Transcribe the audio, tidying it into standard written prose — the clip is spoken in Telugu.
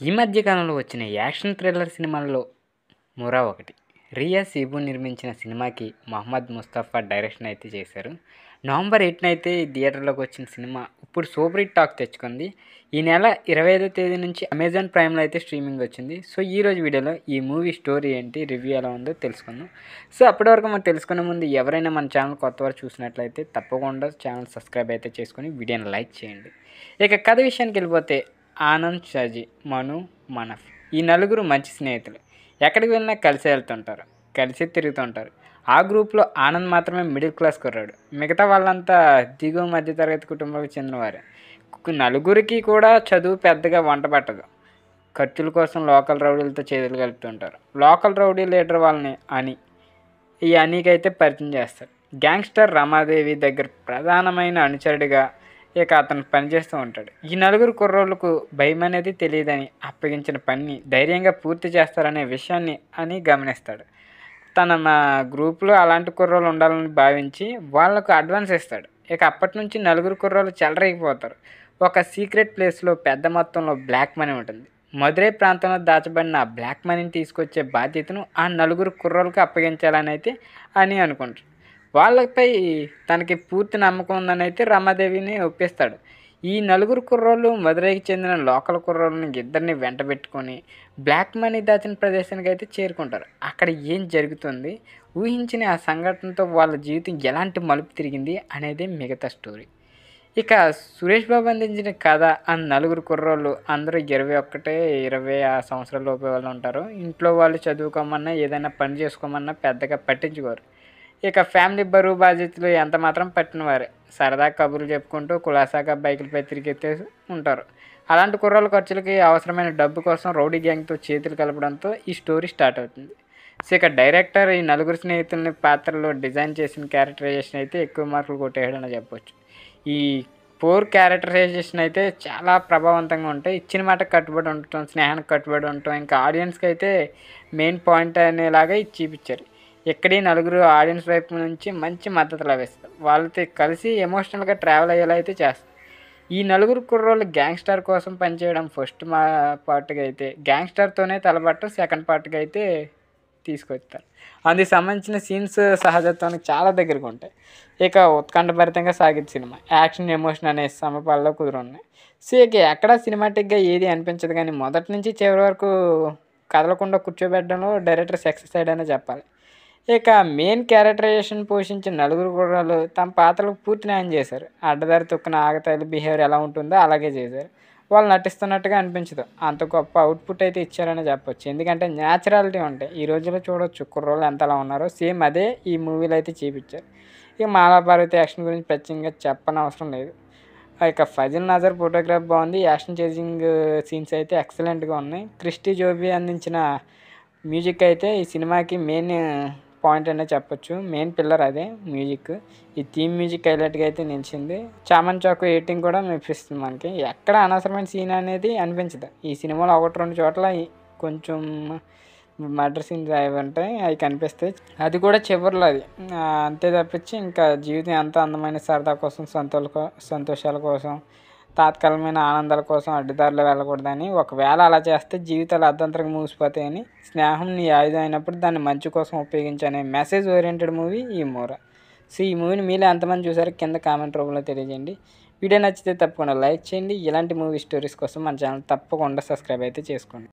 ఈ మధ్య కాలంలో వచ్చిన యాక్షన్ థ్రిల్లర్ సినిమాల్లో మురా ఒకటి. రియా సీబు నిర్మించిన సినిమాకి మహమ్మద్ ముస్తఫా డైరెక్షన్ అయితే చేశారు. నవంబర్ 8న అయితే థియేటర్లోకి వచ్చిన సినిమా ఇప్పుడు సూపర్ హిట్ టాక్ తెచ్చుకుంది. ఈ నెల 25వ తేదీ నుంచి అమెజాన్ ప్రైమ్లో అయితే స్ట్రీమింగ్ వచ్చింది. సో ఈరోజు వీడియోలో ఈ మూవీ స్టోరీ ఏంటి, రివ్యూ ఎలా ఉందో తెలుసుకుందాం. సో అప్పటి వరకు మనం తెలుసుకునే ముందు ఎవరైనా మన ఛానల్ కొత్తవారు చూసినట్లయితే తప్పకుండా ఛానల్ సబ్స్క్రైబ్ అయితే చేసుకొని వీడియోని లైక్ చేయండి. ఇక కథ విషయానికి వెళ్ళిపోతే ఆనంద్, షాజీ, మను, మనఫ్ ఈ నలుగురు మంచి స్నేహితులు. ఎక్కడికి వెళ్ళినా కలిసి వెళ్తుంటారు, కలిసి తిరుగుతుంటారు. ఆ గ్రూప్లో ఆనంద్ మాత్రమే మిడిల్ క్లాస్ కుర్రాడు. మిగతా వాళ్ళంతా దిగువ మధ్యతరగతి కుటుంబాలకు చెందినవారు. నలుగురికి కూడా చదువు పెద్దగా వంట పట్టదు. ఖర్చుల కోసం లోకల్ రౌడీలతో చేతులు కలుపుతుంటారు. లోకల్ రౌడీ లీడర్ వాళ్ళని ఈ అనీకైతే పరిచయం చేస్తారు. గ్యాంగ్స్టర్ రమాదేవి దగ్గర ప్రధానమైన అనుచరుడిగా ఇక అతను పనిచేస్తూ ఉంటాడు. ఈ నలుగురు కుర్రోళ్ళకు భయం అనేది తెలియదని అప్పగించిన పనిని ధైర్యంగా పూర్తి చేస్తారనే విషయాన్ని అని గమనిస్తాడు. తన గ్రూప్లో అలాంటి కుర్రోళ్ళు ఉండాలని భావించి వాళ్లకు అడ్వాన్స్ ఇస్తాడు. ఇక అప్పటి నుంచి నలుగురు కుర్రోళ్ళు చెలరేగిపోతారు. ఒక సీక్రెట్ ప్లేస్లో పెద్ద మొత్తంలో బ్లాక్ మనీ ఉంటుంది. మదురై ప్రాంతంలో దాచబడిన ఆ బ్లాక్ మనీని తీసుకొచ్చే బాధ్యతను ఆ నలుగురు కుర్రోళ్ళకి అప్పగించాలని అయితే అని అనుకుంటాడు. వాళ్ళపై తనకి పూర్తి నమ్మకం ఉందని అయితే రమాదేవిని ఒప్పిస్తాడు. ఈ నలుగురు కుర్రోళ్ళు మదురైకి చెందిన లోకల్ కుర్రోళ్ళని ఇద్దరిని వెంట పెట్టుకొని బ్లాక్ మనీ దాచిన ప్రదేశానికి అయితే చేరుకుంటారు. అక్కడ ఏం జరుగుతుంది, ఊహించిన ఆ సంఘటనతో వాళ్ళ జీవితం ఎలాంటి మలుపు తిరిగింది అనేది మిగతా స్టోరీ. ఇక సురేష్ బాబు అందించిన కథ ఆ నలుగురు కుర్రోళ్ళు అందరూ 21, 20 సంవత్సరాల లోపే వాళ్ళు ఉంటారు. ఇంట్లో వాళ్ళు చదువుకోమన్నా ఏదైనా పని చేసుకోమన్నా పెద్దగా పట్టించుకోరు. ఇక ఫ్యామిలీ బరువు బాధ్యతలు ఎంత మాత్రం పట్టినవారే. సరదా కబుర్లు చెప్పుకుంటూ కులాసాగా బైకులపై తిరిగితే ఉంటారు. అలాంటి కుర్రోళ్ళ ఖర్చులకి అవసరమైన డబ్బు కోసం రౌడీ గ్యాంగ్తో చేతులు కలపడంతో ఈ స్టోరీ స్టార్ట్ అవుతుంది. సో ఇక డైరెక్టర్ ఈ నలుగురు స్నేహితుల్ని పాత్రలో డిజైన్ చేసిన క్యారెక్టరైజేషన్ అయితే ఎక్కువ మార్కులు కొట్టేయడని చెప్పొచ్చు. ఈ 4 క్యారెక్టరైజేషన్ అయితే చాలా ప్రభావవంతంగా ఉంటాయి. ఇచ్చిన మాట కట్టుబడి ఉండటం, స్నేహానికి కట్టుబడి ఉండటం, ఇంకా ఆడియన్స్కి అయితే మెయిన్ పాయింట్ అనేలాగా ఇది చూపించారు. ఇక్కడి నలుగురు ఆడియన్స్ వైపు నుంచి మంచి మద్దతు లభిస్తారు. వాళ్ళతో కలిసి ఎమోషనల్గా ట్రావెల్ అయ్యేలా అయితే చేస్తారు. ఈ నలుగురు కుర్రోళ్ళు గ్యాంగ్స్టర్ కోసం పనిచేయడం ఫస్ట్ పార్ట్గా అయితే, గ్యాంగ్స్టర్తోనే తలబట్టడం సెకండ్ పార్ట్గా అయితే తీసుకొస్తారు. అందుకు సంబంధించిన సీన్స్ సహజత్వానికి చాలా దగ్గరగా ఉంటాయి. ఇక ఉత్కంఠభరితంగా సాగిద్ది సినిమా. యాక్షన్, ఎమోషన్ అనే సమపాల్లో కుదురున్నాయి. సో ఇక ఎక్కడా సినిమాటిక్గా ఏది అనిపించదు, కానీ మొదటి నుంచి చివరి వరకు కదలకుండా కూర్చోబెట్టడంలో డైరెక్టర్ సక్సెస్ అయ్యాడనే చెప్పాలి. ఇక మెయిన్ క్యారెక్టరైజేషన్ పోషించిన నలుగురు కుర్రాళ్ళు తమ పాత్రలకు పూర్తి న్యాయం చేశారు. అడ్డదారి తొక్కిన ఆగతాయిల బిహేవియర్ ఎలా ఉంటుందో అలాగే చేశారు. వాళ్ళు నటిస్తున్నట్టుగా అనిపించదు. అంత గొప్ప అవుట్పుట్ అయితే ఇచ్చారని చెప్పొచ్చు. ఎందుకంటే న్యాచురాలిటీ ఉంటాయి. ఈ రోజుల్లో చూడొచ్చు కుర్రోళ్ళు ఎంత అలా ఉన్నారో, సేమ్ అదే ఈ మూవీలో అయితే చూపించారు. ఇక మాలాపార్వతి యాక్షన్ గురించి ప్రత్యేకంగా చెప్పనవసరం లేదు. ఇక ఫజిల్ నజర్ ఫోటోగ్రాఫ్ బాగుంది. యాక్షన్ చేసింగ్ సీన్స్ అయితే ఎక్సలెంట్గా ఉన్నాయి. క్రిస్టీ జోబీ అందించిన మ్యూజిక్ అయితే ఈ సినిమాకి మెయిన్ పాయింట్ అనే చెప్పొచ్చు. మెయిన్ పిల్లర్ అదే మ్యూజిక్. ఈ థీమ్ మ్యూజిక్ హైలైట్గా అయితే నిలిచింది. చామన్ చాకు ఎడిటింగ్ కూడా మెప్పిస్తుంది. మనకి ఎక్కడ అనవసరమైన సీన్ అనేది అనిపించదు. ఈ సినిమాలో 1-2 చోట్ల కొంచెం మర్డర్ సీన్స్ అవి ఉంటాయి, అవి కనిపిస్తాయి. అది కూడా చివరిలో అది అంతే తప్పించి ఇంకా జీవితం ఎంత అందమైన సరదా కోసం, సంతోషాల కోసం, తాత్కాలికమైన ఆనందాల కోసం అడ్డుదారిలో వెళ్ళకూడదని, ఒకవేళ అలా చేస్తే జీవితాలు అర్ధంతరంగా మూసిపోతాయని, స్నేహం నీ ఆయుధం అయినప్పుడు దాన్ని మంచి కోసం ఉపయోగించనే మెసేజ్ ఓరియంటెడ్ మూవీ ఈ మూర. సో ఈ మూవీని మీలో ఎంతమంది చూసారో కింద కామెంట్ రూపంలో తెలియజేయండి. వీడియో నచ్చితే తప్పకుండా లైక్ చేయండి. ఇలాంటి మూవీ స్టోరీస్ కోసం మన ఛానల్ తప్పకుండా సబ్స్క్రైబ్ అయితే చేసుకోండి.